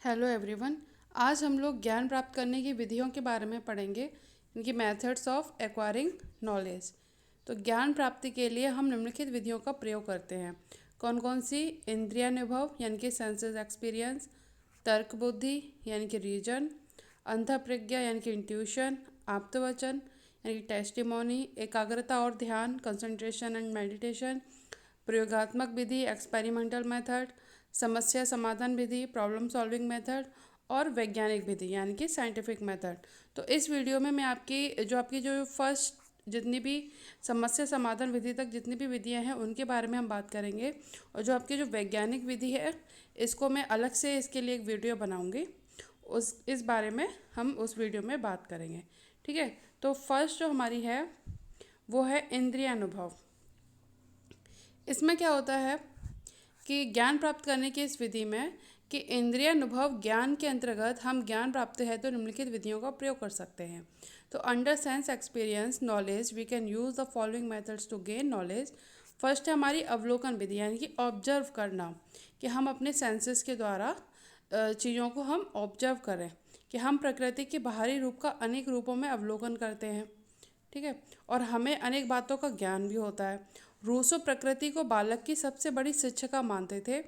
Hello everyone. आज हम लोग ज्ञान प्राप्त करने की विधियों के बारे में पढ़ेंगे, इनकी मेथड्स ऑफ एक्वायरिंग नॉलेज। तो ज्ञान प्राप्ति के लिए हम निम्नलिखित विधियों का प्रयोग करते हैं। कौन कौन सी? इंद्रियानुभव यानी कि सेंसेस एक्सपीरियंस, तर्क बुद्धि यानी कि रीजन, अंतःप्रज्ञा यानी कि इंट्यूशन, आप्तवचन यानी कि टेस्टिमोनी, एकाग्रता और ध्यान कंसंट्रेशन एंड मेडिटेशन, प्रयोगात्मक विधि एक्सपेरिमेंटल मेथड, समस्या समाधान विधि प्रॉब्लम सॉल्विंग मेथड और वैज्ञानिक विधि यानी कि साइंटिफिक मेथड। तो इस वीडियो में मैं आपकी जो फर्स्ट जितनी भी समस्या समाधान विधि तक जितनी भी विधियां हैं उनके बारे में हम बात करेंगे, और जो आपकी जो वैज्ञानिक विधि है इसको मैं अलग से इसके लिए एक वीडियो बनाऊंगी। उस इस बारे में हम उस वीडियो में बात करेंगे। ठीक है। तो फर्स्ट जो हमारी है वो है इंद्रियानुभव। इसमें क्या होता है कि ज्ञान प्राप्त करने की इस विधि में कि इंद्रिय अनुभव ज्ञान के अंतर्गत हम ज्ञान प्राप्त है तो निम्नलिखित विधियों का प्रयोग कर सकते हैं। तो under sense experience knowledge we can use the following methods to gain knowledge. First है हमारी अवलोकन विधि यानी कि ऑब्जर्व करना, कि हम अपने सेंसेस के द्वारा चीज़ों को हम ऑब्जर्व करें, कि हम प्रकृति के बाहरी रूप का अनेक रूपों में अवलोकन करते हैं। ठीक है। और हमें अनेक बातों का ज्ञान भी होता है। रूसो प्रकृति को बालक की सबसे बड़ी शिक्षिका मानते थे।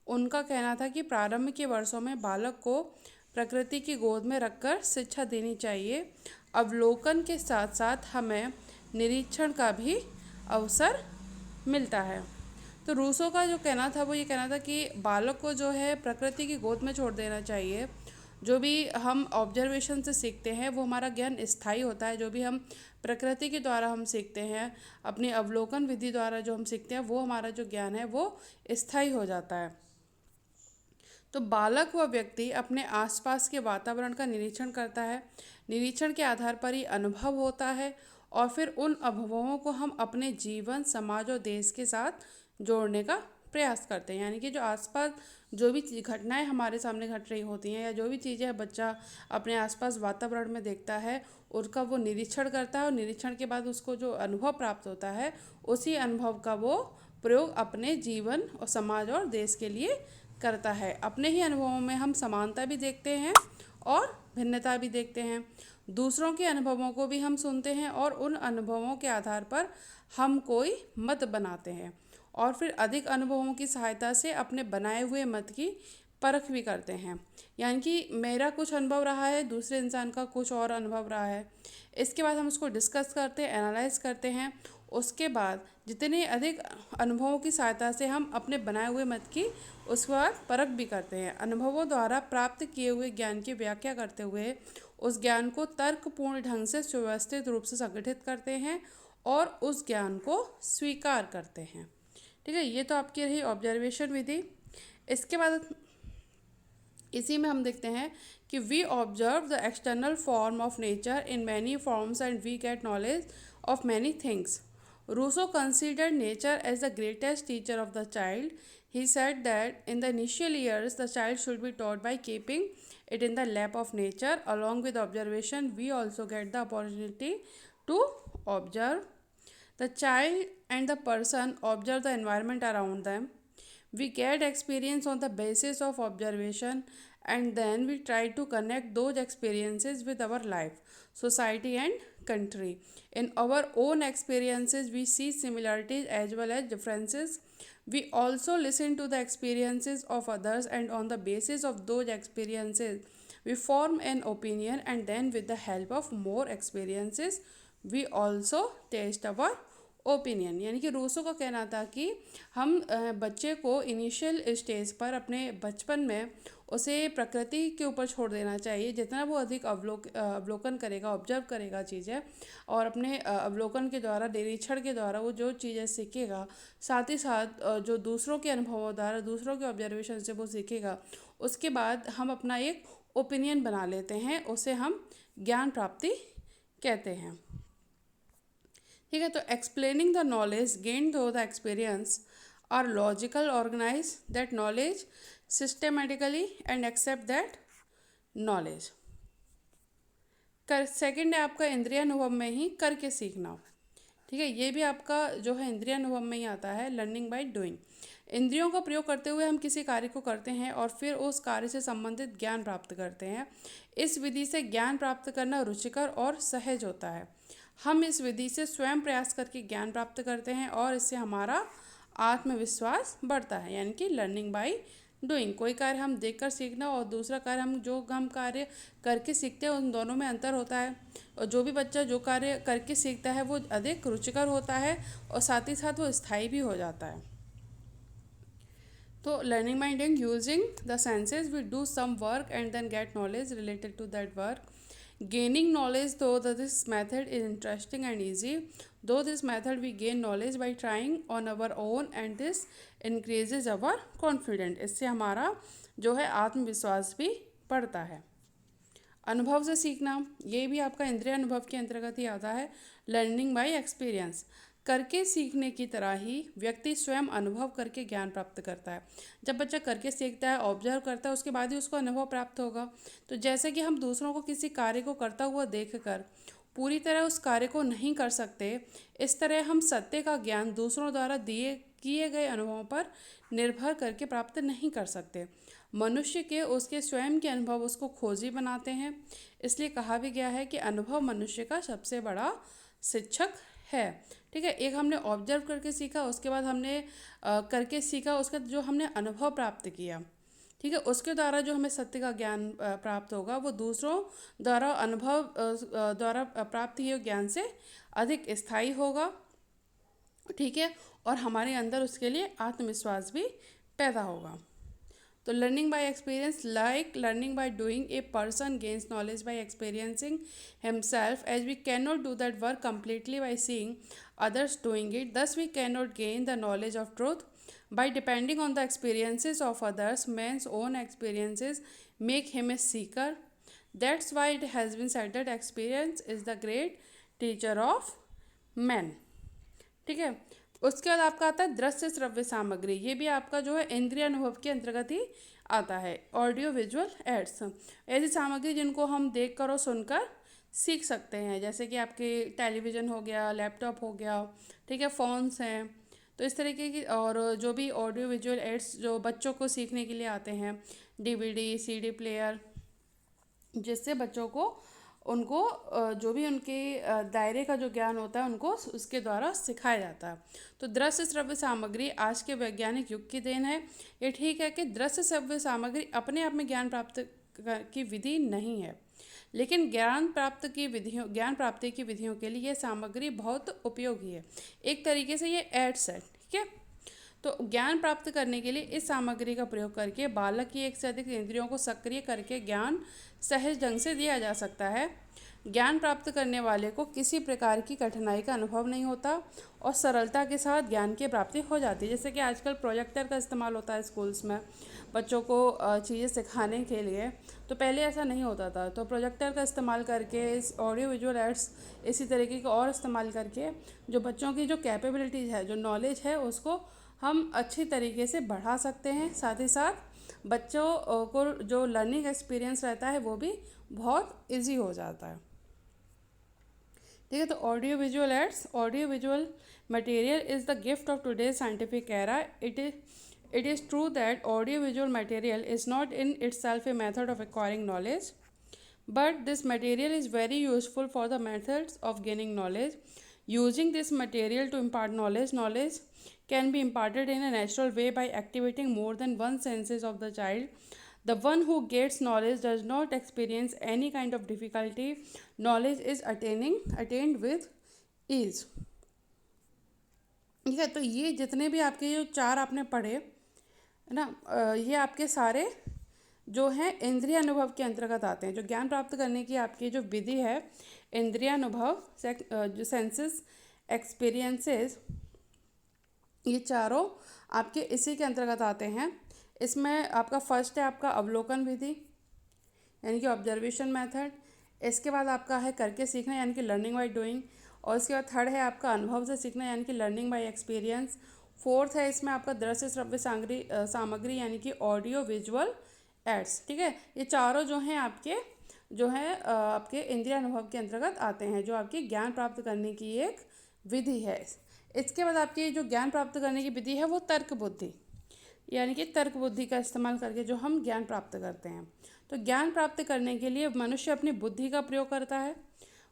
उनका कहना था कि प्रारंभ के वर्षों में बालक को प्रकृति की गोद में रखकर शिक्षा देनी चाहिए। अवलोकन के साथ साथ हमें निरीक्षण का भी अवसर मिलता है। तो रूसो का जो कहना था वो ये कहना था कि बालक को जो है प्रकृति की गोद में छोड़ देना चाहिए। जो भी हम ऑब्जर्वेशन से सीखते हैं वो हमारा ज्ञान स्थायी होता है। जो भी हम प्रकृति के द्वारा हम सीखते हैं, अपनी अवलोकन विधि द्वारा जो हम सीखते हैं, वो हमारा जो ज्ञान है वो स्थायी हो जाता है। तो बालक व व्यक्ति अपने आसपास के वातावरण का निरीक्षण करता है। निरीक्षण के आधार पर ही अनुभव होता है और फिर उन अनुभवों को हम अपने जीवन समाज और देश के साथ जोड़ने का प्रयास करते हैं। यानी कि जो आसपास जो भी घटनाएं हमारे सामने घट रही होती हैं या जो भी चीज़ें बच्चा अपने आसपास वातावरण में देखता है उसका वो निरीक्षण करता है, और निरीक्षण के बाद उसको जो अनुभव प्राप्त होता है उसी अनुभव का वो प्रयोग अपने जीवन और समाज और देश के लिए करता है। अपने ही अनुभवों में हम समानता भी देखते हैं और भिन्नता भी देखते हैं। दूसरों के अनुभवों को भी हम सुनते हैं और उन अनुभवों के आधार पर हम कोई मत बनाते हैं, और फिर अधिक अनुभवों की सहायता से अपने बनाए हुए मत की परख भी करते हैं। यानी कि मेरा कुछ अनुभव रहा है, दूसरे इंसान का कुछ और अनुभव रहा है। इसके बाद हम उसको डिस्कस करते हैं, एनालाइज करते हैं। उसके बाद जितने अधिक अनुभवों की सहायता से हम अपने बनाए हुए मत की उसके बाद परख भी करते हैं। अनुभवों द्वारा प्राप्त किए हुए ज्ञान की व्याख्या करते हुए उस ज्ञान को तर्कपूर्ण ढंग से सुव्यवस्थित रूप से संगठित करते हैं और उस ज्ञान को स्वीकार करते हैं। ठीक है। ये तो आपकी रही ऑब्जर्वेशन विधि। इसके बाद इसी में हम देखते हैं कि we observe the external form of nature in many forms and we get knowledge of many things. Rousseau considered nature as the greatest teacher of the child. He said that in the initial years, the child should be taught by keeping it in the lap of nature. Along with observation, we also get the opportunity to observe. The child and the person observe the environment around them. We get experience on the basis of observation, and then we try to connect those experiences with our life, society, and country. In our own experiences, we see similarities as well as differences. We also listen to the experiences of others, and on the basis of those experiences, we form an opinion, and then, with the help of more experiences, we also test our opinion. यानी कि Rousseau का कहना था कि हम बच्चे को initial stage पर अपने बचपन में उसे प्रकृति के ऊपर छोड़ देना चाहिए। जितना वो अधिक अवलोकन करेगा, ऑब्जर्व करेगा चीज़ें, और अपने अवलोकन के द्वारा, निरीक्षण के द्वारा वो जो चीज़ें सीखेगा, साथ ही साथ जो दूसरों के अनुभवों द्वारा, दूसरों के ऑब्जर्वेशन से वो सीखेगा, उसके बाद हम अपना एक ओपिनियन बना लेते हैं। उसे हम ज्ञान प्राप्ति कहते हैं। ठीक है। तो explaining the knowledge gain through the experience are logical organize that knowledge systematically and accept that knowledge. कर सेकेंड है आपका इंद्रिय अनुभव में ही करके सीखना। ठीक है, ये भी आपका जो है इंद्रिय अनुभव में ही आता है, लर्निंग बाय डूइंग। इंद्रियों का प्रयोग करते हुए हम किसी कार्य को करते हैं और फिर उस कार्य से संबंधित ज्ञान प्राप्त करते हैं। इस विधि से ज्ञान प्राप्त करना रुचिकर और सहज होता है। हम इस विधि से स्वयं प्रयास करके ज्ञान प्राप्त करते हैं और इससे हमारा आत्मविश्वास बढ़ता है, यानी कि लर्निंग बाय डूइंग। कोई कार्य हम देखकर सीखना और दूसरा कार्य हम कार्य करके सीखते हैं, उन दोनों में अंतर होता है। और जो भी बच्चा जो कार्य करके सीखता है वो अधिक रुचिकर होता है और साथ ही साथ वो स्थायी भी हो जाता है। तो learning by doing, using the senses, we do some work and then get knowledge related to that work. Gaining knowledge, though this method is interesting and easy, though this method we gain knowledge by trying on our own and this increases our confidence. इससे हमारा जो है आत्मविश्वास भी बढ़ता है। अनुभव से सीखना, ये भी आपका इंद्रिय अनुभव के अंतर्गत ही आता है। लर्निंग बाय एक्सपीरियंस, करके सीखने की तरह ही व्यक्ति स्वयं अनुभव करके ज्ञान प्राप्त करता है। जब बच्चा करके सीखता है, ऑब्जर्व करता है, उसके बाद ही उसको अनुभव प्राप्त होगा। तो जैसे कि हम दूसरों को किसी कार्य को करता हुआ देखकर पूरी तरह उस कार्य को नहीं कर सकते, इस तरह हम सत्य का ज्ञान दूसरों द्वारा किए गए अनुभवों पर निर्भर करके प्राप्त नहीं कर सकते। मनुष्य के उसके स्वयं के अनुभव उसको खोजी बनाते हैं। इसलिए कहा भी गया है कि अनुभव मनुष्य का सबसे बड़ा शिक्षक है। ठीक है, एक हमने ऑब्जर्व करके सीखा, उसके बाद हमने करके सीखा, उसका जो हमने अनुभव प्राप्त किया, ठीक है, उसके द्वारा जो हमें सत्य का ज्ञान प्राप्त होगा वो दूसरों द्वारा अनुभव द्वारा प्राप्त किए ज्ञान से अधिक स्थायी होगा। ठीक है, और हमारे अंदर उसके लिए आत्मविश्वास भी पैदा होगा। तो learning by experience, like learning by doing, a person gains knowledge by experiencing himself, as we can not do that work completely by seeing others doing it. Thus we cannot gain the knowledge of truth by depending on the experiences of others. Man's own experiences make him a seeker. That's why it has been said that experience is the great teacher of men. ठीक है, उसके बाद आपका आता है दृश्य श्रव्य सामग्री। ये भी आपका जो है इंद्रिय अनुभव के अंतर्गत ही आता है। ऑडियो विजुअल एड्स, ऐसी सामग्री जिनको हम देखकर और सुनकर सीख सकते हैं, जैसे कि आपके टेलीविज़न हो गया, लैपटॉप हो गया, ठीक है, फ़ोन्स हैं। तो इस तरीके की और जो भी ऑडियो विजुअल एड्स जो बच्चों को सीखने के लिए आते हैं, डीवीडी, सीडी प्लेयर, जिससे बच्चों को उनको जो भी उनके दायरे का जो ज्ञान होता है उनको उसके द्वारा सिखाया जाता है। तो दृश्य श्रव्य सामग्री आज के वैज्ञानिक युग की देन है। ये ठीक है कि दृश्य श्रव्य सामग्री अपने आप में ज्ञान प्राप्त की विधि नहीं है, लेकिन ज्ञान प्राप्ति की विधियों के लिए ये सामग्री बहुत उपयोगी है। एक तरीके से ये एड्स है। ठीक है, तो ज्ञान प्राप्त करने के लिए इस सामग्री का प्रयोग करके बालक की एक से अधिक इंद्रियों को सक्रिय करके ज्ञान सहज ढंग से दिया जा सकता है। ज्ञान प्राप्त करने वाले को किसी प्रकार की कठिनाई का अनुभव नहीं होता और सरलता के साथ ज्ञान की प्राप्ति हो जाती है। जैसे कि आजकल प्रोजेक्टर का इस्तेमाल होता है स्कूल्स में बच्चों को चीज़ें सिखाने के लिए, तो पहले ऐसा नहीं होता था। तो प्रोजेक्टर का इस्तेमाल करके, इस ऑडियो विजुअल एड्स इसी तरीके का और इस्तेमाल करके जो बच्चों की जो कैपेबिलिटीज़ है, जो नॉलेज है, उसको हम अच्छी तरीके से बढ़ा सकते हैं। साथ ही साथ बच्चों को जो लर्निंग एक्सपीरियंस रहता है वो भी बहुत इजी हो जाता है। ठीक है, तो audio visual aids, audio visual material is the gift of today's scientific era. It is true that audiovisual material is not in itself a method of acquiring knowledge, but this material is very useful for the methods of gaining knowledge. Using this material to impart knowledge can be imparted in a natural way by activating more than one senses of the child. The one who gets knowledge does not experience any kind of difficulty. Knowledge is attained with ease. ठीक है, तो ये जितने भी आपके जो चार आपने पढ़े है ना, ये आपके सारे जो हैं इंद्रिय अनुभव के अंतर्गत आते हैं। जो ज्ञान प्राप्त करने की आपकी जो विधि है, इंद्रिय अनुभव, जो सेंसेस, एक्सपीरियंसेस, ये चारों आपके इसी के अंतर्गत आते हैं। इसमें आपका फर्स्ट है आपका अवलोकन विधि, यानी कि ऑब्जर्वेशन मेथड। इसके बाद आपका है करके सीखना, यानी कि लर्निंग बाय डूइंग। और इसके बाद थर्ड है आपका अनुभव से सीखना, यानी कि लर्निंग बाय एक्सपीरियंस। फोर्थ है इसमें आपका दृश्य श्रव्य सामग्री, यानी कि ऑडियो विजुअल एड्स। ठीक है, ये चारों जो हैं आपके जो है आपके इंद्रिय अनुभव के अंतर्गत आते हैं, जो आपकी ज्ञान प्राप्त करने की एक विधि है। इसके बाद आपकी जो ज्ञान प्राप्त करने की विधि है वो तर्क बुद्धि, यानी कि तर्क बुद्धि का इस्तेमाल करके जो हम ज्ञान प्राप्त करते हैं। तो ज्ञान प्राप्त करने के लिए मनुष्य अपनी बुद्धि का प्रयोग करता है।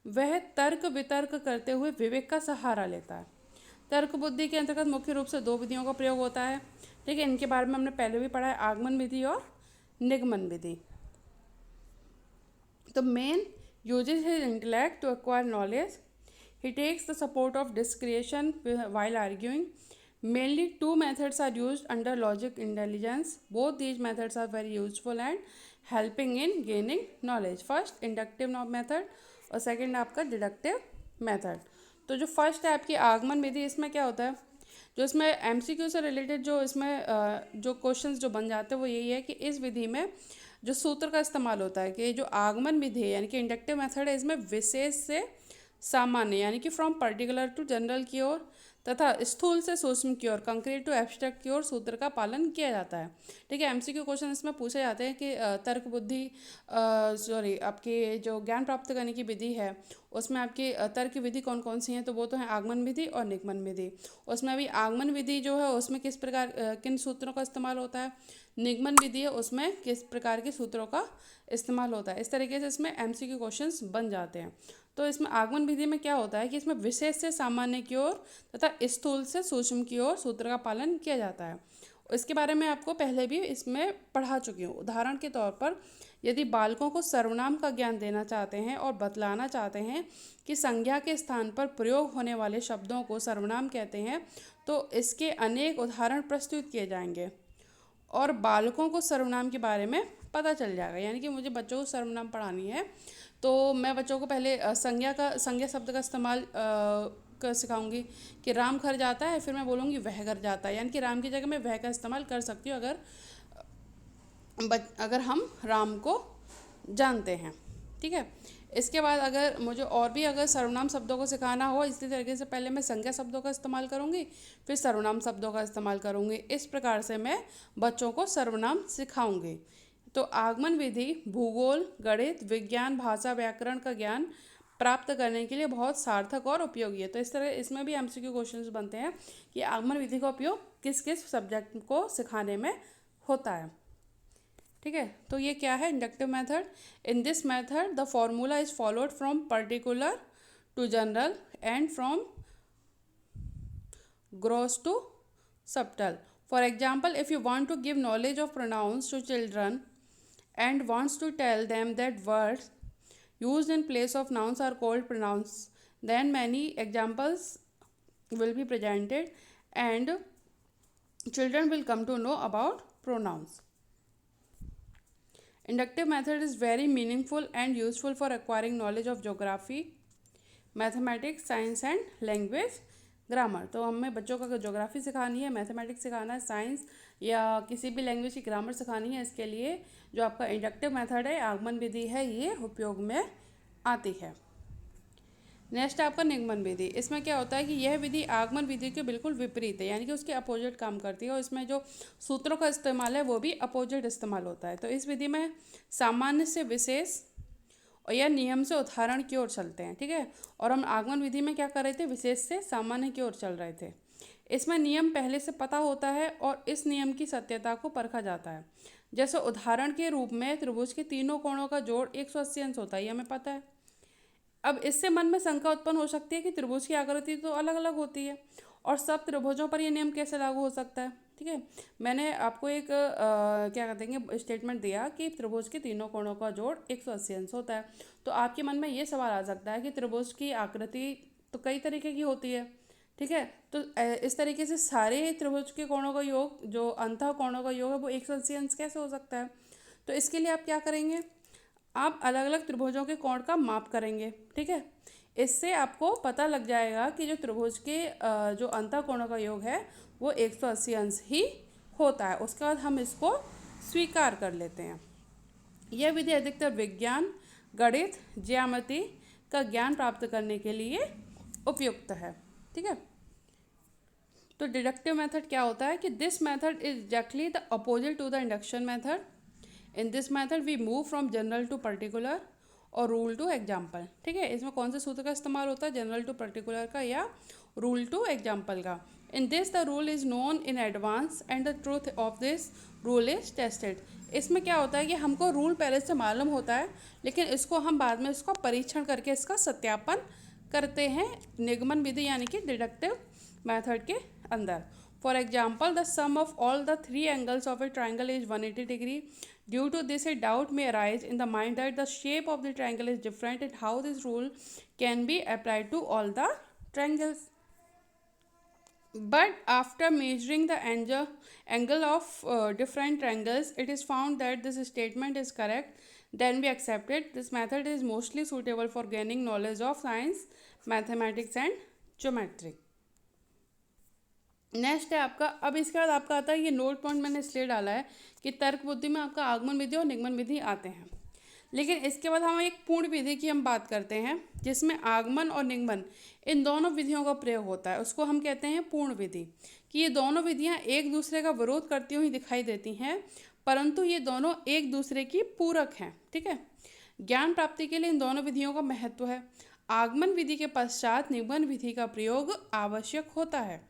वह तर्क वितर्क करते हुए विवेक का सहारा लेता है। तर्क बुद्धि के अंतर्गत मुख्य रूप से दो विधियों का प्रयोग होता है। ठीक है, इनके बारे में हमने पहले भी पढ़ा है, आगमन विधि और निगमन विधि। The man uses his intellect to acquire knowledge. He takes the support of discretion while arguing. Mainly two methods are used under logic intelligence. Both these methods are very useful and helping in gaining knowledge. First, inductive method और second आपका deductive method. तो जो first है आपकी आगमन विधि, इसमें क्या होता है, जो इसमें एमसीक्यू से रिलेटेड जो इसमें जो क्वेश्चंस जो बन जाते हैं वो यही है कि इस विधि में जो सूत्र का इस्तेमाल होता है कि जो आगमन विधि है यानी कि इंडक्टिव मेथड है, इसमें विशेष से सामान्य यानी कि फ्रॉम पर्टिकुलर टू जनरल की ओर तथा स्थूल से सूक्ष्म की ओर, कंक्रीट टू एब्स्ट्रैक्ट की ओर सूत्र का पालन किया जाता है। ठीक है, एमसीक्यू क्वेश्चन इसमें पूछे जाते हैं कि तर्क बुद्धि आपकी जो ज्ञान प्राप्त करने की विधि है उसमें आपकी तर्क विधि कौन कौन सी हैं, तो वो तो है आगमन विधि और निगमन विधि। उसमें अभी आगमन विधि जो है उसमें किस प्रकार किन सूत्रों का इस्तेमाल होता है, निगमन विधि है उसमें किस प्रकार के सूत्रों का इस्तेमाल होता है। इस तरीके से इसमें एमसीक्यू क्वेश्चंस बन जाते हैं। तो इसमें आगमन विधि में क्या होता है कि इसमें विशेष से सामान्य की ओर तथा स्थूल से सूक्ष्म की ओर सूत्र का पालन किया जाता है। इसके बारे में आपको पहले भी इसमें पढ़ा चुकी हूँ। उदाहरण के तौर पर यदि बालकों को सर्वनाम का ज्ञान देना चाहते हैं और बतलाना चाहते हैं कि संज्ञा के स्थान पर प्रयोग होने वाले शब्दों को सर्वनाम कहते हैं, तो इसके अनेक उदाहरण प्रस्तुत किए जाएंगे और बालकों को सर्वनाम के बारे में पता चल जाएगा। यानी कि मुझे बच्चों को सर्वनाम पढ़ानी है तो मैं बच्चों को पहले संज्ञा शब्द का इस्तेमाल कर सिखाऊंगी कि राम घर जाता है, फिर मैं बोलूँगी वह घर जाता है, यानी कि राम की जगह मैं वह का इस्तेमाल कर सकती हूँ अगर हम राम को जानते हैं। ठीक है, इसके बाद अगर मुझे और भी अगर सर्वनाम शब्दों को सिखाना हो इसी तरीके से पहले मैं संज्ञा शब्दों का इस्तेमाल करूँगी, फिर सर्वनाम शब्दों का इस्तेमाल करूँगी। इस प्रकार से मैं बच्चों को सर्वनाम सिखाऊंगी। तो आगमन विधि भूगोल, गणित, विज्ञान, भाषा, व्याकरण का ज्ञान प्राप्त करने के लिए बहुत सार्थक और उपयोगी है। तो इस तरह इसमें भी एमसीक्यू क्वेश्चंस बनते हैं कि आगमन विधि का उपयोग किस किस सब्जेक्ट को सिखाने में होता है। ठीक है, तो ये क्या है, inductive method. In this method the formula is followed from particular to general and from gross to subtle. For example, if you want to give knowledge of pronouns to children and wants to tell them that words used in place of nouns are called pronouns, then many examples will be presented and children will come to know about pronouns. Inductive method is very meaningful and useful for acquiring knowledge of geography, mathematics, science and language, grammar. तो हमें बच्चों को अगर geography सिखानी है, mathematics सिखाना है, science या किसी भी लैंग्वेज की ग्रामर सिखानी है, इसके लिए जो आपका इंडक्टिव मेथड है, आगमन विधि है, ये उपयोग में आती है। नेक्स्ट आपका निगमन विधि। इसमें क्या होता है कि यह विधि आगमन विधि के बिल्कुल विपरीत है, यानी कि उसके अपोजिट काम करती है और इसमें जो सूत्रों का इस्तेमाल है वो भी अपोजिट इस्तेमाल होता है। तो इस विधि में सामान्य से विशेष और यह नियम से उदाहरण की ओर चलते हैं। ठीक है, और हम आगमन विधि में क्या कर रहे थे, विशेष से सामान्य की ओर चल रहे थे। इसमें नियम पहले से पता होता है और इस नियम की सत्यता को परखा जाता है। जैसे उदाहरण के रूप में त्रिभुज के तीनों कोणों का जोड़ 180 अंश होता है, ये हमें पता है। अब इससे मन में शंका उत्पन्न हो सकती है कि त्रिभुज की आकृति तो अलग अलग होती है और सब त्रिभुजों पर यह नियम कैसे लागू हो सकता है। ठीक है, मैंने आपको एक क्या कहते हैं स्टेटमेंट दिया कि त्रिभुज के तीनों कोणों का जोड़ 180 अंश होता है। तो आपके मन में ये सवाल आ सकता है कि त्रिभुज की आकृति तो कई तरीके की होती है। ठीक है, तो इस तरीके से सारे त्रिभुज के कोणों का योग, जो अंतः कोणों का योग है, वो 180 अंश कैसे हो सकता है। तो इसके लिए आप क्या करेंगे, आप अलग अलग त्रिभुजों के कोण का माप करेंगे। ठीक है, इससे आपको पता लग जाएगा कि जो त्रिभुज के जो अंतः कोणों का योग है वो 180 अंश ही होता है। उसके बाद हम इसको स्वीकार कर लेते हैं। यह विधि अधिकतर विज्ञान, गणित, ज्यामिति का ज्ञान प्राप्त करने के लिए उपयुक्त है। ठीक है, तो डिडक्टिव मेथड क्या होता है कि this method is exactly the opposite to the induction method. In this method we move from general to particular और रूल टू एग्जाम्पल। ठीक है, इसमें कौन से सूत्र का इस्तेमाल होता है, जनरल टू पर्टिकुलर का या रूल टू एग्जाम्पल का। In this the rule is known in advance and the truth of this rule is tested. इसमें क्या होता है कि हमको रूल पहले से मालूम होता है, लेकिन इसको हम बाद में इसको परीक्षण करके इसका सत्यापन करते हैं निगमन विधि यानी कि डिडक्टिव मेथड के अंदर। For example, the sum of all the 3 angles of a triangle is 180 degree. Due to this a doubt may arise in the mind that the shape of the triangle is different and how this rule can be applied to all the triangles. But after measuring the angle of different triangles, it is found that this statement is correct. Then we accept it. This method is mostly suitable for gaining knowledge of science, mathematics and geometry. Next है आपका, अब इसके बाद आपका आता है ये note point मैंने इसलिए डाला है कि तर्क बुद्धि में आपका आगमन विधि और निगमन विधि आते हैं, लेकिन इसके बाद हम एक पूर्ण विधि की हम बात करते हैं जिसमें आगमन और निगमन इन दोनों विधियों का प्रयोग होता है। उसको हम कहते हैं पूर्ण विधि, कि ये दोनों विधियां एक दूसरे का विरोध करती हुई दिखाई देती हैं, परंतु ये दोनों एक दूसरे की पूरक हैं। ठीक है, ज्ञान प्राप्ति के लिए इन दोनों विधियों का महत्व है। आगमन विधि के पश्चात निगमन विधि का प्रयोग आवश्यक होता है।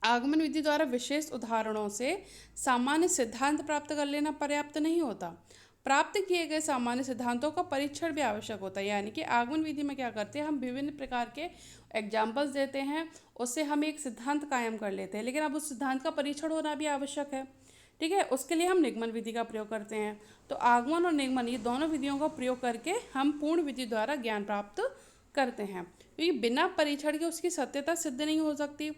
आगमन विधि द्वारा विशेष उदाहरणों से सामान्य सिद्धांत प्राप्त कर लेना पर्याप्त नहीं होता, प्राप्त किए गए सामान्य सिद्धांतों का परीक्षण भी आवश्यक होता है। यानी कि आगमन विधि में क्या करते हैं, हम विभिन्न प्रकार के एग्जाम्पल्स देते हैं, उससे हम एक सिद्धांत कायम कर लेते हैं, लेकिन अब उस सिद्धांत का परीक्षण होना भी आवश्यक है। ठीक है, उसके लिए हम निगमन विधि का प्रयोग करते हैं। तो आगमन और निगमन ये दोनों विधियों का प्रयोग करके हम पूर्ण विधि द्वारा ज्ञान प्राप्त करते हैं, क्योंकि बिना परीक्षण के उसकी सत्यता सिद्ध नहीं हो सकती।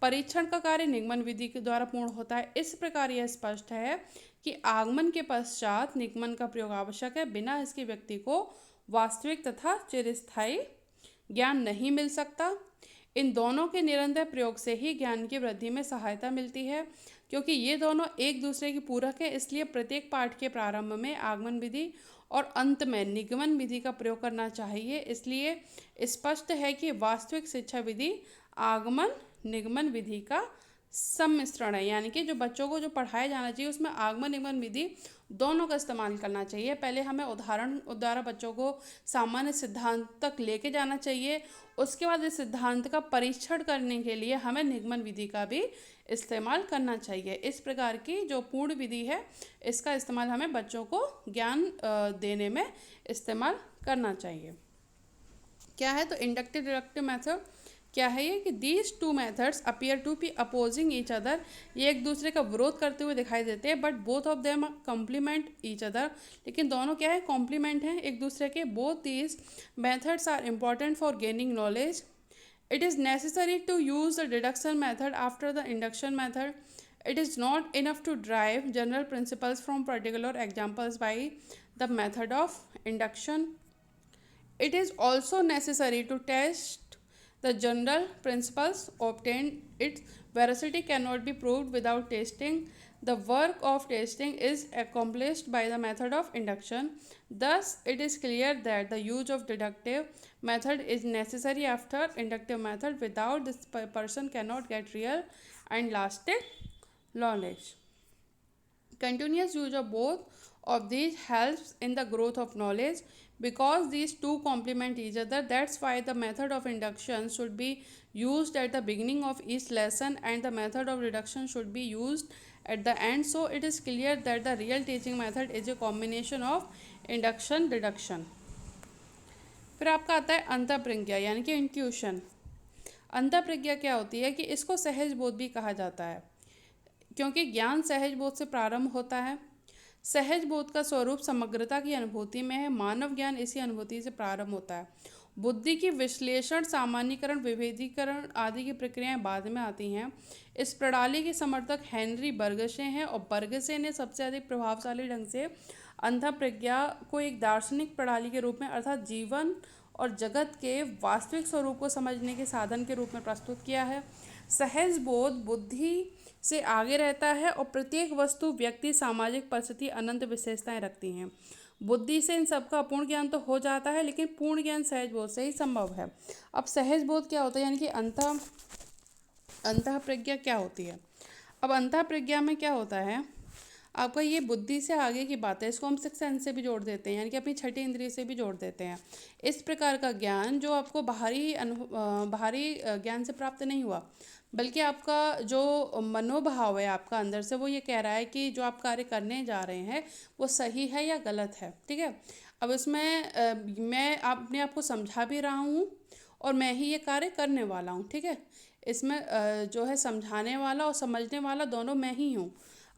परीक्षण का कार्य निगमन विधि के द्वारा पूर्ण होता है। इस प्रकार यह स्पष्ट है कि आगमन के पश्चात निगमन का प्रयोग आवश्यक है, बिना इसके व्यक्ति को वास्तविक तथा चिरस्थायी ज्ञान नहीं मिल सकता। इन दोनों के निरंतर प्रयोग से ही ज्ञान की वृद्धि में सहायता मिलती है, क्योंकि ये दोनों एक दूसरे की पूरक है। इसलिए प्रत्येक पाठ के प्रारंभ में आगमन विधि और अंत में निगमन विधि का प्रयोग करना चाहिए। इसलिए स्पष्ट है कि वास्तविक शिक्षा विधि आगमन निगमन विधि का सम्मिश्रण है, यानी कि जो बच्चों को जो पढ़ाया जाना चाहिए उसमें आगमन निगमन विधि दोनों का इस्तेमाल करना चाहिए। पहले हमें उदाहरण द्वारा बच्चों को सामान्य सिद्धांत तक लेके जाना चाहिए, उसके बाद इस सिद्धांत का परीक्षण करने के लिए हमें निगमन विधि का भी इस्तेमाल करना चाहिए। इस प्रकार की जो पूर्ण विधि है इसका इस्तेमाल हमें बच्चों को ज्ञान देने में इस्तेमाल करना चाहिए। क्या है, तो इंडक्टिव डिडक्टिव मेथड क्या है ये, कि these two methods appear to be opposing each other, ये एक दूसरे का विरोध करते हुए दिखाई देते हैं, but both of them complement each other, लेकिन दोनों क्या है, कॉम्प्लीमेंट हैं एक दूसरे के। Both these methods are important for gaining knowledge. It is necessary to use the deduction method after the induction method. It is not enough to derive general principles from particular examples by the method of induction. It is also necessary to test the general principles obtained. Its veracity cannot be proved without testing. The work of testing is accomplished by the method of induction. Thus, it is clear that the use of deductive method is necessary after inductive method. Without this, person cannot get real and lasting knowledge. Continuous use of both of these helps in the growth of knowledge because these two complement each other. That's why the method of induction should be used at the beginning of each lesson and the method of deduction should be used at the end. So it is clear that the real teaching method is a combination of induction deduction. फिर आपका आता है अंतःप्रज्ञा यानी कि intuition. Antahpragya क्या होती है, कि इसको सहज बोध भी कहा जाता है, क्योंकि ज्ञान सहज बोध से प्रारंभ होता है। सहज बोध का स्वरूप समग्रता की अनुभूति में है। मानव ज्ञान इसी अनुभूति से प्रारंभ होता है। बुद्धि की विश्लेषण, सामान्यीकरण, विभेदीकरण आदि की प्रक्रियाएं बाद में आती हैं। इस प्रणाली के समर्थक हेनरी बर्गसे हैं और बर्गसे ने सबसे अधिक प्रभावशाली ढंग से अंतःप्रज्ञा को एक दार्शनिक प्रणाली के रूप में, अर्थात जीवन और जगत के वास्तविक स्वरूप को समझने के साधन के रूप में प्रस्तुत किया है। सहज बोध बुद्धि से आगे रहता है और प्रत्येक वस्तु, व्यक्ति, सामाजिक परिस्थिति अनंत विशेषताएं रखती हैं। बुद्धि से इन सबका अपूर्ण ज्ञान तो हो जाता है, लेकिन पूर्ण ज्ञान सहज बोध से ही संभव है। अब सहज बोध क्या होता है, यानी कि अंतःप्रज्ञा क्या होती है। अब अंतःप्रज्ञा में क्या होता है, आपका ये बुद्धि से आगे की बात है, इसको हम सिक्स सेंस से भी जोड़ देते हैं, यानी कि अपनी छठी इंद्रिय से भी जोड़ देते हैं। इस प्रकार का ज्ञान जो आपको बाहरी ज्ञान से प्राप्त नहीं हुआ, बल्कि आपका जो मनोभाव है आपका अंदर से, वो ये कह रहा है कि जो आप कार्य करने जा रहे हैं वो सही है या गलत है। ठीक है, अब इसमें मैं अपने आप को समझा भी रहा हूँ और मैं ही ये कार्य करने वाला हूँ। ठीक है, इसमें जो है समझाने वाला और समझने वाला दोनों मैं ही हूँ।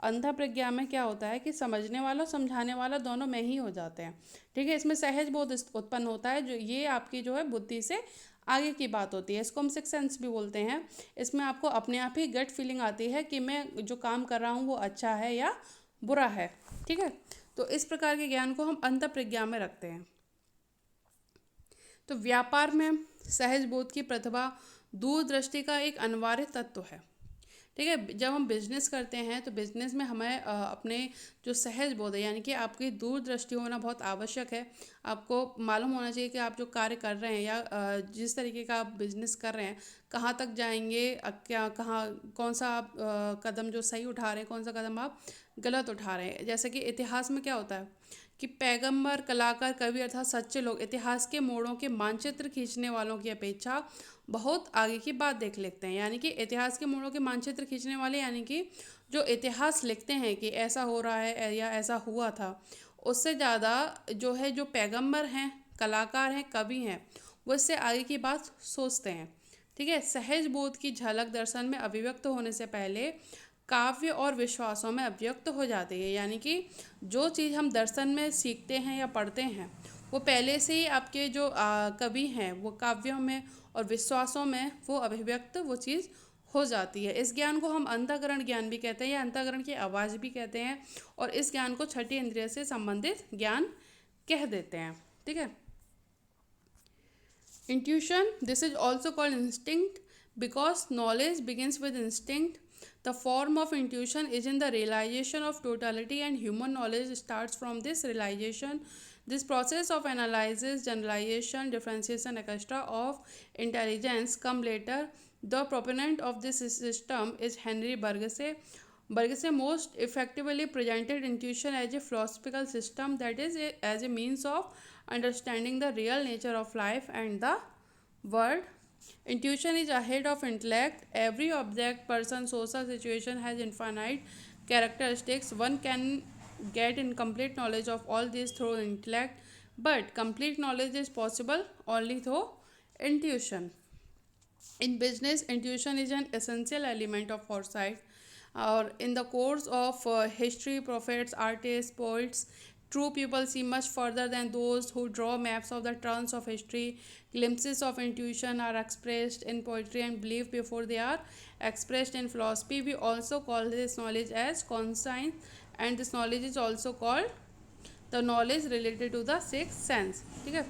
अंधा प्रज्ञा में क्या होता है कि समझने वाला और समझाने वाला दोनों में ही हो जाते हैं। ठीक है, इसमें सहज बोध उत्पन्न होता है, जो ये आपकी जो है बुद्धि से आगे की बात होती है। इसको हम सिक्स सेंस भी बोलते हैं। इसमें आपको अपने आप ही गट फीलिंग आती है कि मैं जो काम कर रहा हूँ वो अच्छा है या बुरा है। ठीक है, तो इस प्रकार के ज्ञान को हम अंत प्रज्ञा में रखते हैं। तो व्यापार में सहज बोध की प्रतिभा दूरदृष्टि का एक अनिवार्य तत्व है। ठीक है, जब हम बिजनेस करते हैं तो बिजनेस में हमें अपने जो सहज बोध है, यानी कि आपकी दूरदृष्टि होना बहुत आवश्यक है। आपको मालूम होना चाहिए कि आप जो कार्य कर रहे हैं या जिस तरीके का आप बिजनेस कर रहे हैं कहाँ तक जाएंगे, क्या कहाँ कौन सा आप कदम जो सही उठा रहे हैं, कौन सा कदम आप गलत उठा रहे हैं। जैसे कि इतिहास में क्या होता है कि पैगंबर, कलाकार, कवि अर्थात सच्चे लोग इतिहास के मोड़ों के मानचित्र खींचने वालों की अपेक्षा बहुत आगे की बात देख लेते हैं। यानी कि इतिहास के मोड़ों के मानचित्र खींचने वाले, यानी कि जो इतिहास लिखते हैं कि ऐसा हो रहा है या ऐसा हुआ था, उससे ज़्यादा जो है जो पैगंबर हैं, कलाकार हैं, कवि हैं, वो इससे आगे की बात सोचते हैं। ठीक है, सहज बोध की झलक दर्शन में अभिव्यक्त होने से पहले काव्य और विश्वासों में अभिव्यक्त हो जाती है। यानी कि जो चीज़ हम दर्शन में सीखते हैं या पढ़ते हैं वो पहले से ही आपके जो कवि हैं वो काव्यों में और विश्वासों में वो अभिव्यक्त वो चीज़ हो जाती है। इस ज्ञान को हम अंतःकरण ज्ञान भी कहते हैं या अंतःकरण की आवाज़ भी कहते हैं, और इस ज्ञान को छठी इंद्रिय से संबंधित ज्ञान कह देते हैं। ठीक है, intuition, this is also called instinct because knowledge begins with instinct. The form of intuition is in the realization of totality, and human knowledge starts from this realization. This process of analysis, generalization, differentiation, etc. of intelligence come later. The proponent of this system is Henry Bergson. Bergson most effectively presented intuition as a philosophical system, that is, as a means of understanding the real nature of life and the world. Intuition is ahead of intellect. Every object, person, social situation has infinite characteristics. One can get incomplete knowledge of all these through intellect, but complete knowledge is possible only through intuition. In business, intuition is an essential element of foresight. Or in the course of history, prophets, artists, poets, true people see much further than those who draw maps of the turns of history. Glimpses of intuition are expressed in poetry and belief before they are expressed in philosophy. We also call this knowledge as conscience, and this knowledge is also called the knowledge related to the sixth sense. ठीक है,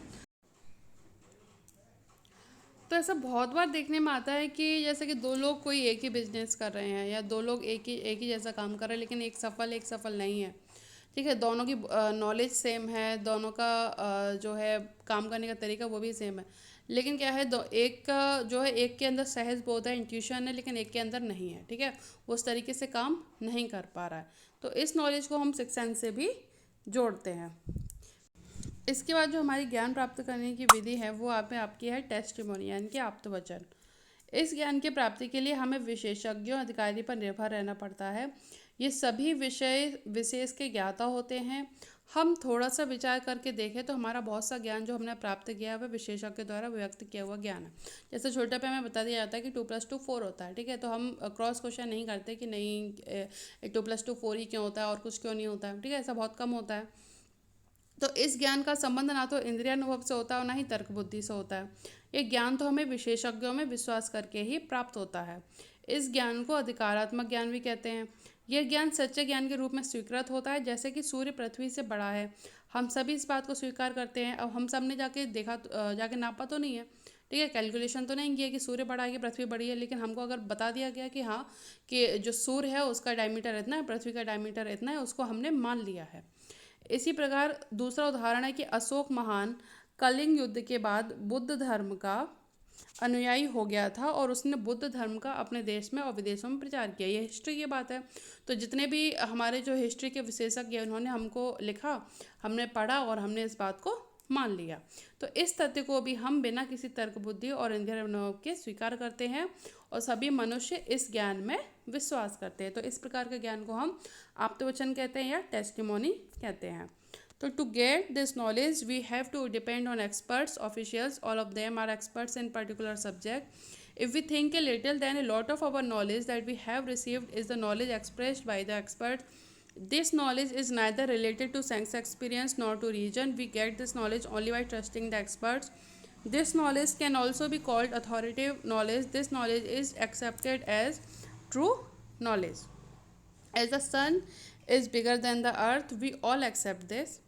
तो ऐसा बहुत बार देखने में आता है कि जैसे कि दो लोग कोई एक ही बिजनेस कर रहे हैं या दो लोग एक ही जैसा काम कर रहे हैं, लेकिन एक सफल नहीं है। ठीक है, दोनों की नॉलेज सेम है, दोनों का जो है काम करने का तरीका वो भी सेम है, लेकिन क्या है दो एक का जो है एक के अंदर सहज बोध है, इंट्यूशन है, लेकिन एक के अंदर नहीं है। ठीक है, वो उस तरीके से काम नहीं कर पा रहा है, तो इस नॉलेज को हम सिक्स सेंस से भी जोड़ते हैं। इसके बाद जो हमारी ज्ञान प्राप्त करने की विधि है वो आपकी है टेस्टिमोनी, यानी कि आप्तवचन। इस ज्ञान की प्राप्ति के लिए हमें विशेषज्ञों अधिकारी पर निर्भर रहना पड़ता है। ये सभी विषय विशेष के ज्ञाता होते हैं। हम थोड़ा सा विचार करके देखें तो हमारा बहुत सा ज्ञान जो हमने प्राप्त किया है वह विशेषज्ञ द्वारा व्यक्त किया हुआ ज्ञान है। जैसे छोटे पे हमें बता दिया जाता है कि 2+2 4 होता है। ठीक है, तो हम क्रॉस क्वेश्चन नहीं करते कि नहीं 2+2 4 ही क्यों होता है और कुछ क्यों नहीं होता है। ठीक है, ऐसा बहुत कम होता है। तो इस ज्ञान का संबंध ना तो इंद्रिय अनुभव से होता है और ना ही तर्क बुद्धि से होता है। ये ज्ञान तो हमें विशेषज्ञों में विश्वास करके ही प्राप्त होता है। इस ज्ञान को अधिकारात्मक ज्ञान भी कहते हैं। यह ज्ञान सच्चे ज्ञान के रूप में स्वीकृत होता है, जैसे कि सूर्य पृथ्वी से बड़ा है। हम सभी इस बात को स्वीकार करते हैं। अब हम सब ने जाके नापा तो नहीं है, ठीक है, कैलकुलेशन तो नहीं किया कि सूर्य बड़ा है कि पृथ्वी बड़ी है, लेकिन हमको अगर बता दिया गया कि हाँ कि जो सूर्य है उसका डायमीटर इतना है, पृथ्वी का डायमीटर इतना है, उसको हमने मान लिया है। इसी प्रकार दूसरा उदाहरण है कि अशोक महान कलिंग युद्ध के बाद बुद्ध धर्म का अनुयायी हो गया था और उसने बुद्ध धर्म का अपने देश में और विदेशों में प्रचार किया। ये हिस्ट्री की बात है। तो जितने भी हमारे जो हिस्ट्री के विशेषज्ञ हैं उन्होंने हमको लिखा, हमने पढ़ा और हमने इस बात को मान लिया। तो इस तथ्य को भी हम बिना किसी तर्क बुद्धि और इंद्रिय अनुभव के स्वीकार करते हैं और सभी मनुष्य इस ज्ञान में विश्वास करते हैं। तो इस प्रकार के ज्ञान को हम आप्तवचन कहते हैं या टेस्टिमोनी कहते हैं। तो to get this knowledge we have to depend on experts, officials, all of them are experts in particular subject. If we think a little, then a lot of our knowledge that we have received is the knowledge expressed by the experts. This knowledge is neither related to sense experience nor to reason. We get this knowledge only by trusting the experts. This knowledge can also be called authoritative knowledge. This knowledge is accepted as true knowledge. As the sun is bigger than the earth, we all accept this.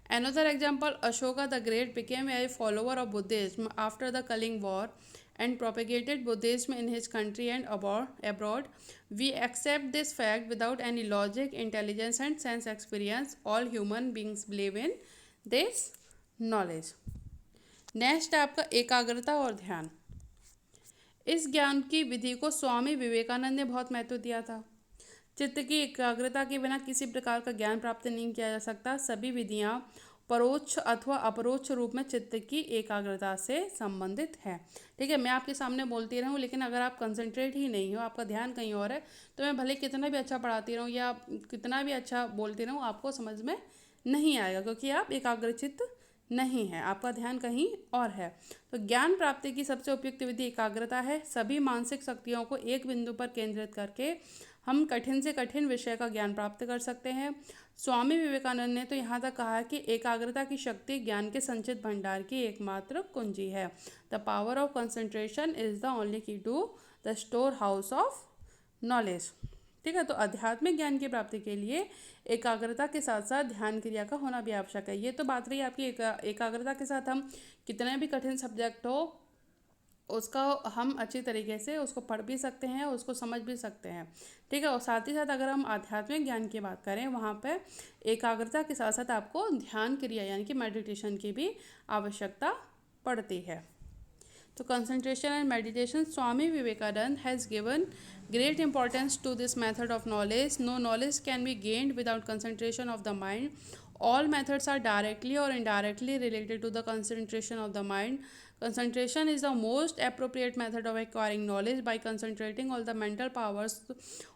Another example, Ashoka the Great became a follower of Buddhism after the Kaling War and propagated Buddhism in his country and abroad. We accept this fact without any logic, intelligence, and sense experience. All human beings believe in this knowledge. Next है आपका एकाग्रता और ध्यान। इस ज्ञान की विधि को स्वामी विवेकानंद ने बहुत महत्व दिया था। चित्त की एकाग्रता के बिना किसी प्रकार का ज्ञान प्राप्त नहीं किया जा सकता। सभी विधियाँ परोक्ष अथवा अपरोक्ष रूप में चित्त की एकाग्रता से संबंधित है। ठीक है, मैं आपके सामने बोलती रहूँ लेकिन अगर आप कंसंट्रेट ही नहीं हो, आपका ध्यान कहीं और है, तो मैं भले कितना भी अच्छा पढ़ाती रहूँ या कितना भी अच्छा बोलती रहूँ, आपको समझ में नहीं आएगा क्योंकि आप एकाग्रचित्त नहीं है, आपका ध्यान कहीं और है। तो ज्ञान प्राप्ति की सबसे उपयुक्त विधि एकाग्रता है। सभी मानसिक शक्तियों को एक बिंदु पर केंद्रित करके हम कठिन से कठिन विषय का ज्ञान प्राप्त कर सकते हैं। स्वामी विवेकानंद ने तो यहाँ तक कहा कि एकाग्रता की शक्ति ज्ञान के संचित भंडार की एकमात्र कुंजी है। The power of concentration is the only key to the store house of knowledge. ठीक है, तो आध्यात्मिक ज्ञान की प्राप्ति के लिए एकाग्रता के साथ साथ ध्यान क्रिया का होना भी आवश्यक है। ये तो बात रही आपकी एकाग्रता के साथ हम कितने भी कठिन सब्जेक्ट हो उसका हम अच्छी तरीके से उसको पढ़ भी सकते हैं, उसको समझ भी सकते हैं। ठीक है, और साथ ही साथ अगर हम आध्यात्मिक ज्ञान की बात करें, वहाँ पे एकाग्रता के साथ साथ आपको ध्यान क्रिया यानी कि मेडिटेशन की भी आवश्यकता पड़ती है। तो concentration and meditation, Swami Vivekananda has given great importance to this method of knowledge. No knowledge can be gained without concentration of the mind. All methods are directly or indirectly related to the concentration of the mind. Concentration is the most appropriate method of acquiring knowledge. By concentrating all the mental powers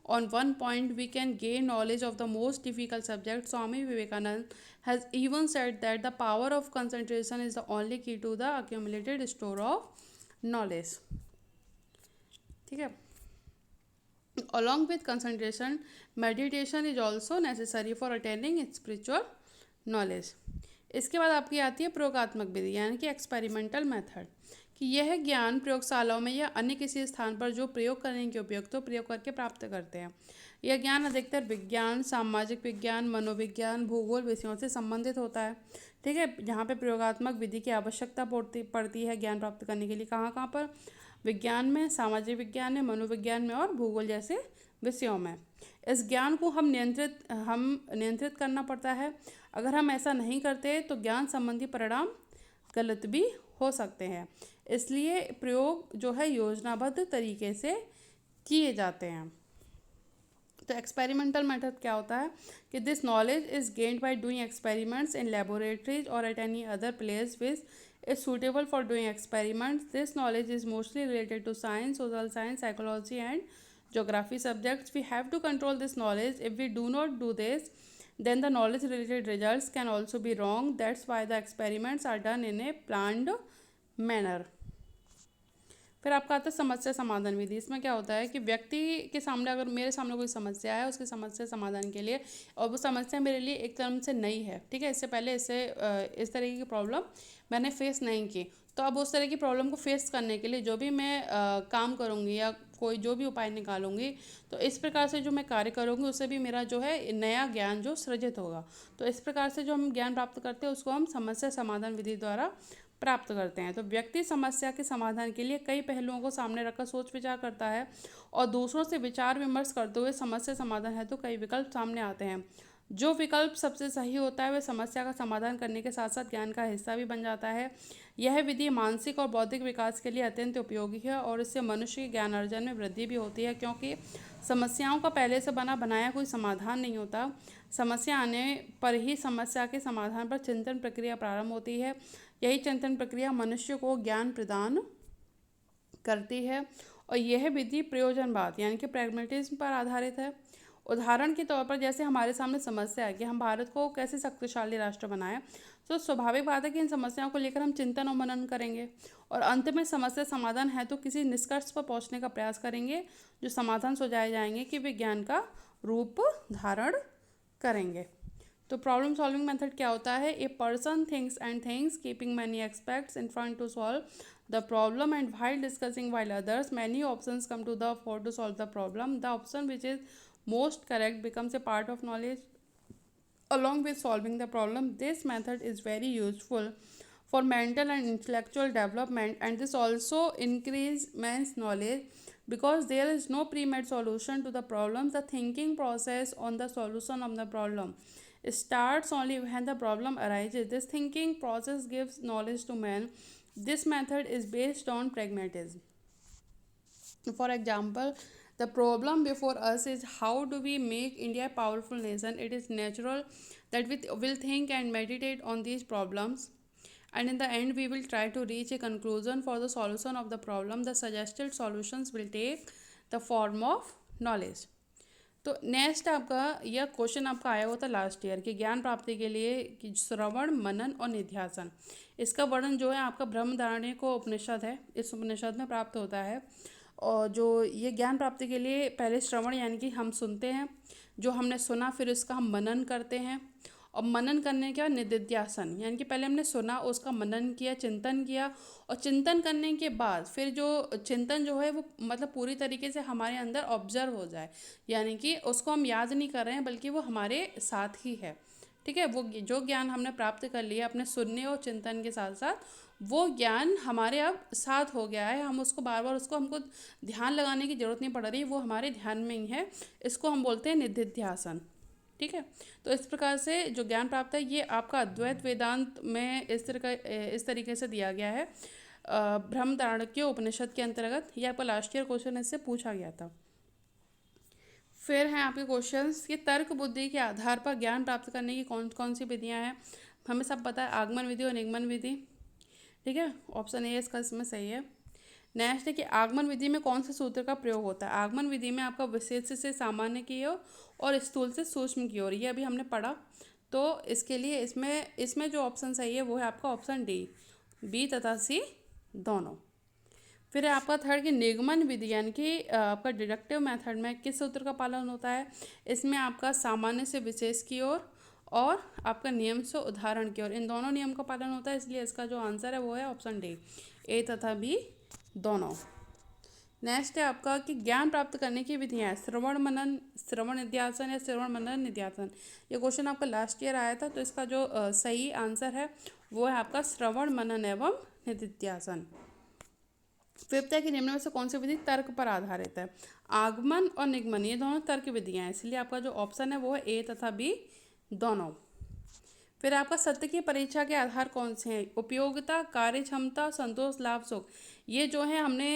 on one point, we can gain knowledge of the most difficult subject. Swami Vivekananda has even said that the power of concentration is the only key to the accumulated store of knowledge. ठीक है, along with concentration, meditation is also necessary for attaining spiritual knowledge. इसके बाद आपकी आती है प्रयोगात्मक विधि यानी कि एक्सपेरिमेंटल मेथड, कि यह ज्ञान प्रयोगशालाओं में या अन्य किसी स्थान पर जो प्रयोग करने के उपयुक्त हो प्रयोग करके प्राप्त करते हैं। यह ज्ञान अधिकतर विज्ञान, सामाजिक विज्ञान, मनोविज्ञान, भूगोल विषयों से संबंधित होता है। ठीक है, जहाँ पे प्रयोगात्मक विधि की आवश्यकता पड़ती है ज्ञान प्राप्त करने के लिए, कहाँ पर, विज्ञान में, सामाजिक विज्ञान में, मनोविज्ञान में और भूगोल जैसे विषयों में। इस ज्ञान को हम नियंत्रित करना पड़ता है। अगर हम ऐसा नहीं करते तो ज्ञान संबंधी परिणाम गलत भी हो सकते हैं। इसलिए प्रयोग जो है योजनाबद्ध तरीके से किए जाते हैं। तो एक्सपेरिमेंटल मेथड क्या होता है कि this knowledge is gained by doing experiments in laboratories और at any other place which is suitable for doing experiments. This knowledge is mostly related to science, social science, psychology and geography subjects. We have to control this knowledge. If we do not do this, then the knowledge related results can also be wrong. That's why the experiments are done in a planned manner. फिर आपका आता है समस्या समाधान विधि। इसमें क्या होता है कि व्यक्ति के सामने, अगर मेरे सामने कोई समस्या है, उसकी समस्या समाधान के लिए, और वो समस्या मेरे लिए एक तरह से नई है, ठीक है, इससे पहले इस तरह की प्रॉब्लम मैंने फेस नहीं की, तो अब उस तरह की प्रॉब्लम को फेस करने के लिए जो भी मैं काम करूँगी या कोई जो भी उपाय निकालूंगी, तो इस प्रकार से जो मैं कार्य करूँगी उससे भी मेरा जो है नया ज्ञान जो सृजित होगा। तो इस प्रकार से जो हम ज्ञान प्राप्त करते हैं उसको हम समस्या समाधान विधि द्वारा प्राप्त करते हैं। तो व्यक्ति समस्या के समाधान के लिए कई पहलुओं को सामने रखकर सोच विचार करता है और दूसरों से विचार विमर्श करते हुए समस्या समाधान है तो कई विकल्प सामने आते हैं। जो विकल्प सबसे सही होता है वह समस्या का समाधान करने के साथ साथ ज्ञान का हिस्सा भी बन जाता है। यह विधि मानसिक और बौद्धिक विकास के लिए अत्यंत उपयोगी है और इससे मनुष्य के ज्ञान अर्जन में वृद्धि भी होती है, क्योंकि समस्याओं का पहले से बना बनाया कोई समाधान नहीं होता। समस्या आने पर ही समस्या के समाधान पर चिंतन प्रक्रिया प्रारंभ होती है। यही चिंतन प्रक्रिया मनुष्य को ज्ञान प्रदान करती है और यह विधि प्रयोजनवाद यानी कि प्रैग्मेटिज्म पर आधारित है। उदाहरण के तौर पर जैसे हमारे सामने समस्या है कि हम भारत को कैसे शक्तिशाली राष्ट्र बनाएं, तो स्वाभाविक बात है कि इन समस्याओं को लेकर हम चिंतन और मनन करेंगे और अंत में समस्या समाधान है तो किसी निष्कर्ष पर पहुंचने का प्रयास करेंगे जो समाधान सुझाए जाएंगे कि विज्ञान का रूप धारण करेंगे। तो प्रॉब्लम सॉल्विंग मेथड क्या होता है? A person thinks and things keeping many aspects in front to solve the problem and while discussing while others many options come to the fore to solve the problem. The option which is most correct becomes a part of knowledge along with solving the problem. This method is very useful for mental and intellectual development, and this also increase man's knowledge because there is no pre-made solution to the problem. The thinking process on the solution of the problem starts only when the problem arises. This thinking process gives knowledge to man. This method is based on pragmatism. For example, the problem before us is how do we make India a powerful nation? It is natural that we will think and meditate on these problems, and in the end we will try to reach a conclusion for the solution of the problem. The suggested solutions will take the form of knowledge. तो next आपका यह question आपका आया हुआ था last year कि ज्ञान प्राप्ति के लिए कि श्रवण मनन और निध्यासन, इसका वर्णन जो है आपका ब्रह्मधारण्य को उपनिषद है, इस उपनिषद में प्राप्त होता है। और जो ये ज्ञान प्राप्ति के लिए पहले श्रवण यानी कि हम सुनते हैं, जो हमने सुना फिर उसका हम मनन करते हैं और मनन करने के बाद निदिध्यासन यानी कि पहले हमने सुना उसका मनन किया, चिंतन किया और चिंतन करने के बाद फिर जो चिंतन जो है वो मतलब पूरी तरीके से हमारे अंदर ऑब्जर्व हो जाए, यानी कि उसको हम याद नहीं कर रहे हैं बल्कि वो हमारे साथ ही है। ठीक है, वो जो ज्ञान हमने प्राप्त कर लिया अपने सुनने और चिंतन के साथ साथ वो ज्ञान हमारे अब साथ हो गया है, हम उसको बार बार उसको हमको ध्यान लगाने की ज़रूरत नहीं पड़ रही, वो हमारे ध्यान में ही है। इसको हम बोलते हैं निधिध्यासन। ठीक है, तो इस प्रकार से जो ज्ञान प्राप्त है ये आपका अद्वैत वेदांत में इस तरीके से दिया गया है ब्रह्मचारणक्य उपनिषद के अंतर्गत। ये आपका लास्ट ईयर क्वेश्चन इससे पूछा गया था। फिर हैं आपके क्वेश्चंस कि तर्क बुद्धि के आधार पर ज्ञान प्राप्त करने की कौन कौन सी विधियाँ हैं। हमें सब पता है आगमन विधि और निगमन विधि। ठीक है, ऑप्शन ए इसका इसमें सही है। नेक्स्ट है कि आगमन विधि में कौन से सूत्र का प्रयोग होता है। आगमन विधि में आपका विशेष से सामान्य की ओर और स्थूल से सूक्ष्म की ओर, ये अभी हमने पढ़ा। तो इसके लिए इसमें जो ऑप्शन सही है वो है आपका ऑप्शन डी, बी तथा सी दोनों। फिर है आपका थर्ड कि निगमन विधि यानी कि आपका डिडक्टिव मेथड में किस सूत्र का पालन होता है। इसमें आपका सामान्य से विशेष की ओर और आपका नियम से उदाहरण की ओर, इन दोनों नियम का पालन होता है, इसलिए इसका जो आंसर है वो है ऑप्शन डी, ए तथा बी दोनों। नेक्स्ट है आपका कि ज्ञान प्राप्त करने की विधियाँ, श्रवण मनन श्रवण निध्यासन या श्रवण मनन निध्यासन। ये क्वेश्चन आपका लास्ट ईयर आया था, तो इसका जो सही आंसर है वो है आपका श्रवण मनन एवं निधिध्यासन। फिफ्थ है कि निम्न में से कौन सी विधि तर्क पर आधारित है। आगमन और निगमन ये दोनों तर्क विधियाँ हैं, इसलिए आपका जो ऑप्शन है वो है ए तथा बी दोनों। फिर आपका सत्य की परीक्षा के आधार कौन से हैं। उपयोगिता, कार्य क्षमता, संतोष, लाभ, सुख। ये जो है हमने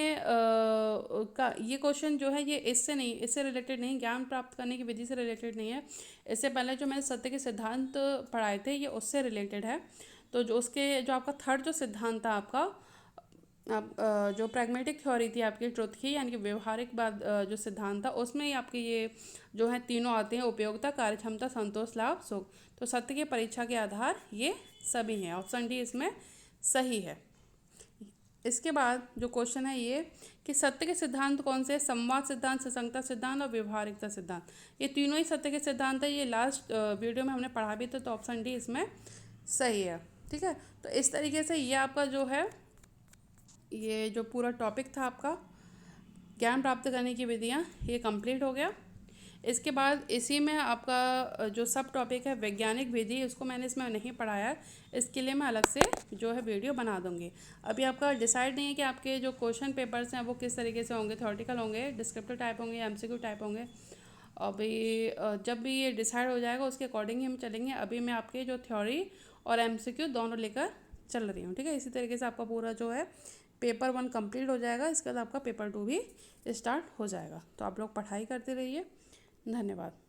ये क्वेश्चन जो है ये इससे रिलेटेड नहीं, ज्ञान प्राप्त करने की विधि से रिलेटेड नहीं है। इससे पहले जो मैंने सत्य के सिद्धांत पढ़ाए थे ये उससे रिलेटेड है। तो जो आपका थर्ड जो सिद्धांत था आपका जो प्रैग्मेटिक थ्योरी थी आपकी ट्रुथ की यानी कि व्यवहारिक बात जो सिद्धांत था उसमें ही आपके ये जो है तीनों आते हैं, उपयोगिता, कार्यक्षमता, संतोष, लाभ, सुख। तो सत्य की परीक्षा के आधार ये सभी हैं, ऑप्शन डी इसमें सही है। इसके बाद जो क्वेश्चन है ये कि सत्य के सिद्धांत कौन से, संवाद सिद्धांत, ससंगता सिद्धांत और व्यवहारिकता सिद्धांत। ये तीनों ही सत्य के सिद्धांत है, ये लास्ट वीडियो में हमने पढ़ा भी था, तो ऑप्शन डी इसमें सही है। ठीक है, तो इस तरीके से ये आपका जो है ये जो पूरा टॉपिक था आपका ज्ञान प्राप्त करने की विधियाँ ये कंप्लीट हो गया। इसके बाद इसी में आपका जो सब टॉपिक है वैज्ञानिक विधि, उसको मैंने इसमें नहीं पढ़ाया है, इसके लिए मैं अलग से जो है वीडियो बना दूंगी। अभी आपका डिसाइड नहीं है कि आपके जो क्वेश्चन पेपर्स हैं वो किस तरीके से होंगे, थ्योरेटिकल होंगे, डिस्क्रिप्टिव टाइप होंगे या एमसीक्यू टाइप होंगे। अभी जब भी ये डिसाइड हो जाएगा उसके अकॉर्डिंग ही हम चलेंगे। अभी मैं आपके जो थ्योरी और एमसीक्यू दोनों लेकर चल रही हूँ, ठीक है। इसी तरीके से आपका पूरा जो है पेपर 1 कंप्लीट हो जाएगा, इसके बाद आपका पेपर 2 भी स्टार्ट हो जाएगा। तो आप लोग पढ़ाई करते रहिए। धन्यवाद।